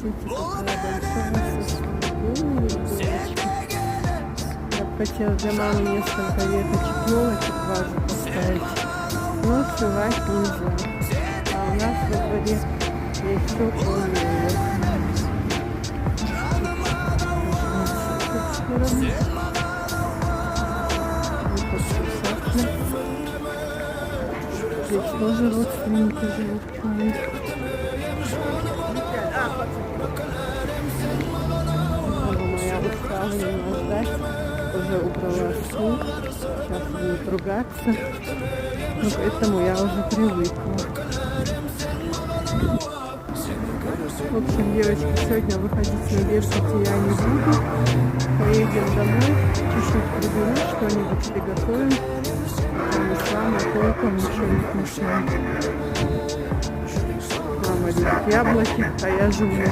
Смотрите, какая большая сосна. Я бы хотела для мамы несколько веточек елочек в вазу поставить. Но срывать нельзя. А у нас во дворе есть теплый елок. Здесь тоже родственники живут. Мама моя устала меня ждать. Уже убрала стул. Сейчас будет ругаться. Но к этому я уже привыкла. В общем, девочки, сегодня выходить на лестницу я не буду. Поедем домой, чуть-чуть приберу, что-нибудь приготовим. Потому что мама толком ничего не вкусное. Мама любит яблоки, а я живу на